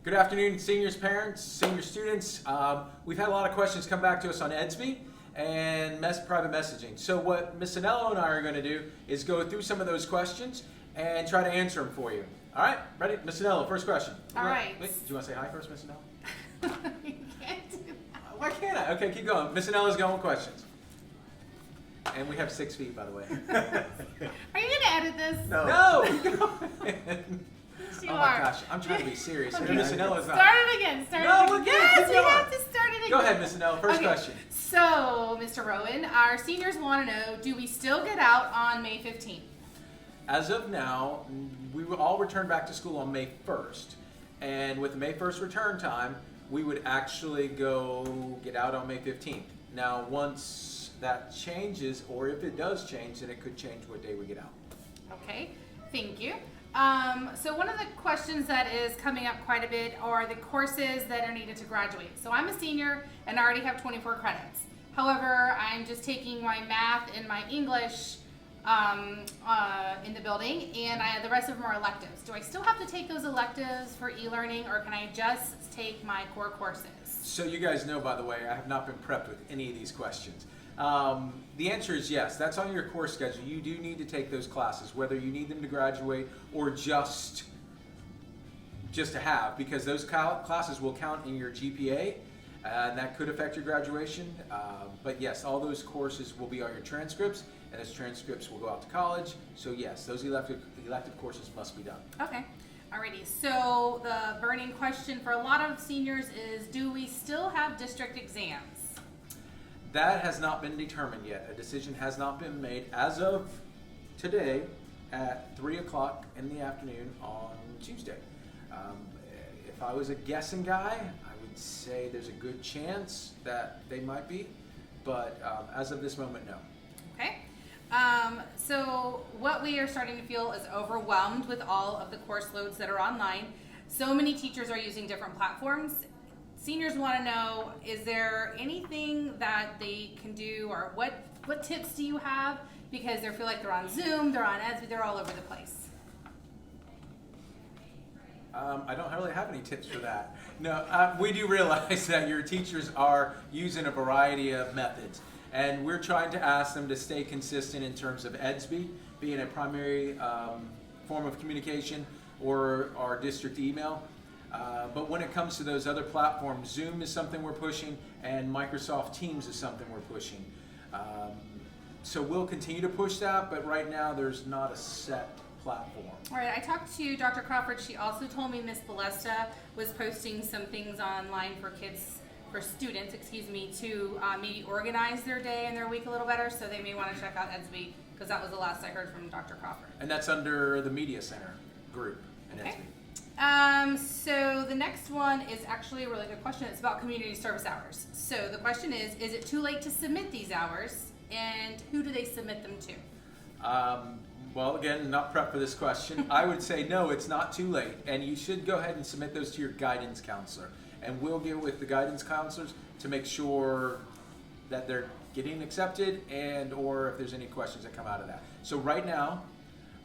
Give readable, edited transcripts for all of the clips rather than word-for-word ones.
Good afternoon, seniors, parents, senior students. We've had a lot of questions come back to us on EDSB and private messaging. So what Ms. Anello and I are going to do is go through some of those questions and try to answer them for you. All right, ready? Ms. Anello, first question. All right. Wait, do you want to say hi first, Ms. Anello? You can't do that. Why can't I? Okay, keep going. Ms. Anello's going with questions. And we have 6 feet, by the way. Are you going to edit this? No! Go ahead. Yes, you Oh are. my gosh, I'm trying to be serious. Okay. Ms. Anello's not. Start it again. No, we're good. Yes, Keep we going. have to start it again. Go ahead, Ms. Anello. First question. So, Mr. Rowan, our seniors want to know, do we still get out on May 15th? As of now, we will all return back to school on May 1st. And with the May 1st return time, we would actually go get out on May 15th. Now, once that changes, or if it does change, then it could change what day we get out. Okay, thank you. So one of the questions that is coming up quite a bit are the courses that are needed to graduate. So I'm a senior and I already have 24 credits. However, I'm just taking my math and my English in the building, and the rest of them are electives. Do I still have to take those electives for e-learning, or can I just take my core courses? So you guys know, by the way, I have not been prepped with any of these questions. The answer is yes. That's on your course schedule. You do need to take those classes, whether you need them to graduate or just to have, because those classes will count in your GPA, and that could affect your graduation. But yes, all those courses will be on your transcripts, and those transcripts will go out to college. So yes, those elective courses must be done. Okay. Alrighty, so the burning question for a lot of seniors is, do we still have district exams? That has not been determined yet. A decision has not been made as of today at 3 o'clock in the afternoon on Tuesday. If I was a guessing guy, I would say there's a good chance that they might be, but as of this moment, no. Okay. So what we are starting to feel is overwhelmed with all of the course loads that are online. So many teachers are using different platforms. Seniors want to know, is there anything that they can do, or what tips do you have? Because they feel like they're on Zoom, they're on EDSB, they're all over the place. I don't really have any tips for that. No, we do realize that your teachers are using a variety of methods, and we're trying to ask them to stay consistent in terms of EDSB being a primary form of communication, or our district email. But when it comes to those other platforms, Zoom is something we're pushing, and Microsoft Teams is something we're pushing. So we'll continue to push that, but right now there's not a set platform. All right, I talked to Dr. Crawford. She also told me Miss Balesta was posting some things online for students, to maybe organize their day and their week a little better, so they may want to check out EDSB, because that was the last I heard from Dr. Crawford. And that's under the Media Center group in Okay. EDSB. So the next one is actually a really good question. It's about community service hours. So the question is it too late to submit these hours, and who do they submit them to? Well, again, not prepped for this question. I would say no, it's not too late, and you should go ahead and submit those to your guidance counselor, and we'll get with the guidance counselors to make sure that they're getting accepted, and or if there's any questions that come out of that. So right now,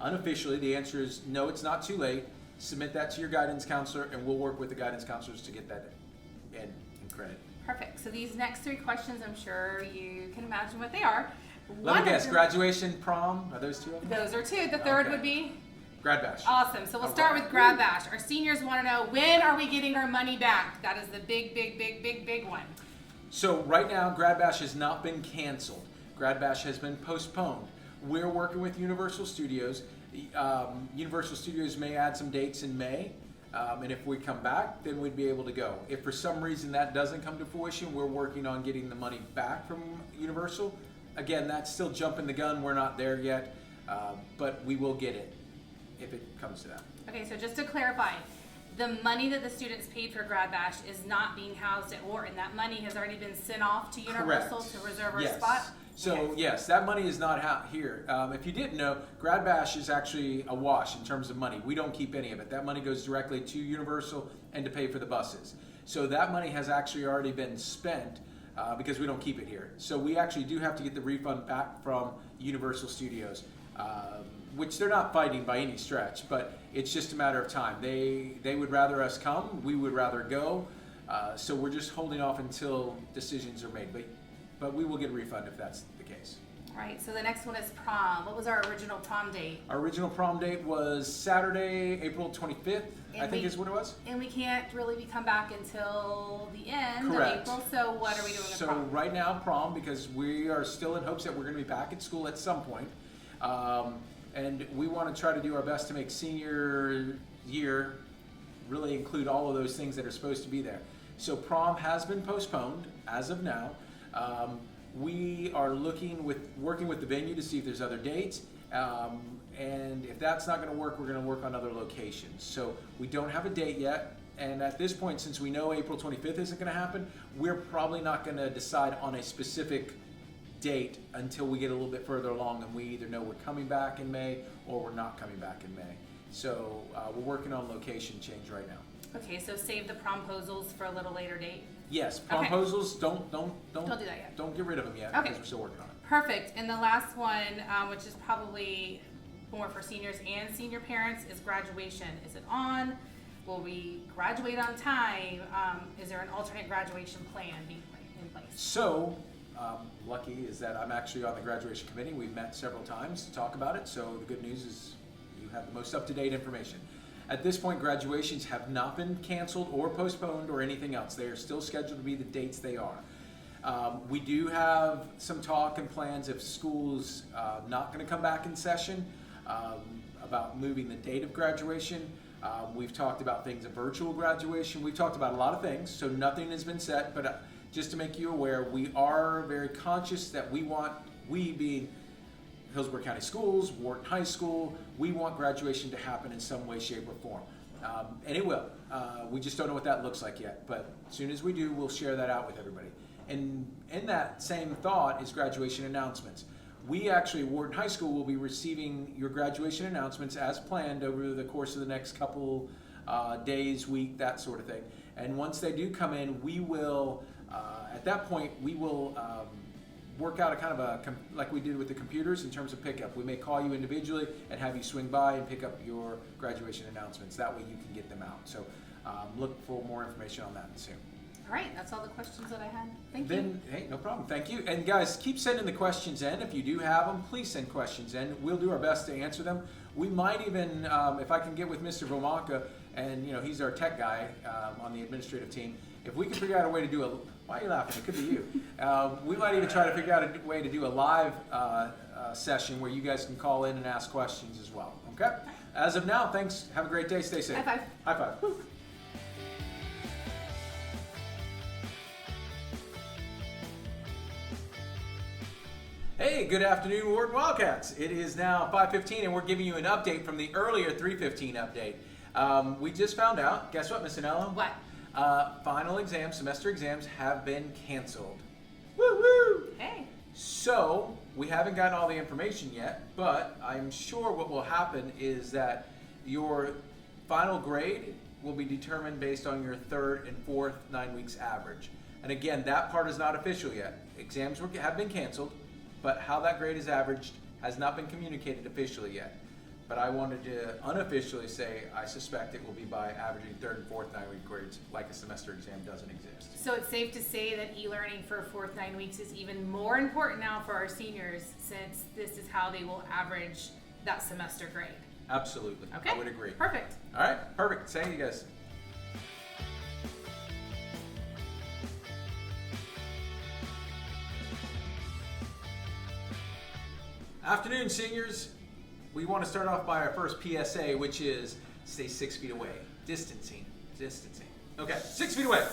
unofficially, the answer is no, it's not too late. Submit that to your guidance counselor, and we'll work with the guidance counselors to get that in credit. Perfect. So these next 3 questions, I'm sure you can imagine what they are. Let me guess, graduation, prom, are those 2 of them? Those are 2. The third Okay. would be? Grad Bash. Awesome. So we'll start with Grad Bash. Our seniors want to know, when are we getting our money back? That is the big one. So right now, Grad Bash has not been canceled. Grad Bash has been postponed. We're working with Universal Studios. Universal Studios may add some dates in May, and if we come back, then we'd be able to go. If for some reason that doesn't come to fruition, we're working on getting the money back from Universal. Again, that's still jumping the gun. We're not there yet, but we will get it if it comes to that. Okay, so just to clarify, the money that the students paid for Grad Bash is not being housed at Wharton. That money has already been sent off to Universal Correct. to reserve our Yes. spot? So Okay. yes, that money is not out here. If you didn't know, Grad Bash is actually a wash in terms of money. We don't keep any of it. That money goes directly to Universal and to pay for the buses. So that money has actually already been spent because we don't keep it here. So we actually do have to get the refund back from Universal Studios. which they're not fighting by any stretch, but it's just a matter of time. They would rather us come, we would rather go, so we're just holding off until decisions are made. But we will get a refund if that's the case. All right, so the next one is prom. What was our original prom date? Our original prom date was Saturday, April 25th, I think is what it was. And we can't really come back until the end Correct. of April, so what are we doing with prom? So right now, prom, because we are still in hopes that we're going to be back at school at some point. And we want to try to do our best to make senior year really include all of those things that are supposed to be there. So prom has been postponed as of now. We are working with the venue to see if there's other dates. And if that's not going to work, we're going to work on other locations. So we don't have a date yet. And at this point, since we know April 25th isn't going to happen, we're probably not going to decide on a specific date until we get a little bit further along and we either know we're coming back in May or we're not coming back in May. So we're working on location change right now. Okay, so save the promposals for a little later date. Yes, Okay. promposals, don't Don't do that yet. Don't get rid of them yet Okay. because we're still working on it. Perfect. And the last one, which is probably more for seniors and senior parents, is graduation. Is it on? Will we graduate on time? Is there an alternate graduation plan being in place? So, lucky is that I'm actually on the graduation committee. We've met several times to talk about it. So the good news is you have the most up-to-date information. At this point, graduations have not been canceled or postponed or anything else. They are still scheduled to be the dates they are. We do have some talk and plans if school's not going to come back in session about moving the date of graduation. We've talked about things of virtual graduation. We've talked about a lot of things, so nothing has been set, but just to make you aware, we are very conscious that we being Hillsborough County Schools, Wharton High School, we want graduation to happen in some way, shape, or form. And it will. We just don't know what that looks like yet, but as soon as we do, we'll share that out with everybody. And in that same thought is graduation announcements. We actually, Wharton High School, will be receiving your graduation announcements as planned over the course of the next couple days, week, that sort of thing. And once they do come in, we will, at that point, we will work out a kind of like we did with the computers in terms of pickup. We may call you individually and have you swing by and pick up your graduation announcements. That way you can get them out. So look for more information on that soon. All right, that's all the questions that I had. Thank you. Then, hey, no problem. Thank you. And guys, keep sending the questions in. If you do have them, please send questions in. We'll do our best to answer them. We might even, if I can get with Mr. Vomanka, and he's our tech guy on the administrative team, if we can figure out a way to do why are you laughing? It could be you. We might even try to figure out a way to do a live session where you guys can call in and ask questions as well. Okay? As of now, thanks. Have a great day. Stay safe. High five. High five. Woo. Hey, good afternoon, Wharton Wildcats. It is now 5:15 and we're giving you an update from the earlier 3:15 update. We just found out, guess what, Miss Anello? What? Final exams, semester exams have been canceled. Woo woo! Hey. So, we haven't gotten all the information yet, but I'm sure what will happen is that your final grade will be determined based on your third and fourth 9 weeks average. And again, that part is not official yet. Exams have been canceled, but how that grade is averaged has not been communicated officially yet. But I wanted to unofficially say I suspect it will be by averaging third and fourth 9 week grades like a semester exam doesn't exist. So it's safe to say that e-learning for fourth 9 weeks is even more important now for our seniors since this is how they will average that semester grade. Absolutely. Okay. I would agree. Perfect. All right. Perfect. Thank you guys. Afternoon, seniors. We want to start off by our first PSA, which is stay 6 feet away. Distancing. Okay, 6 feet away.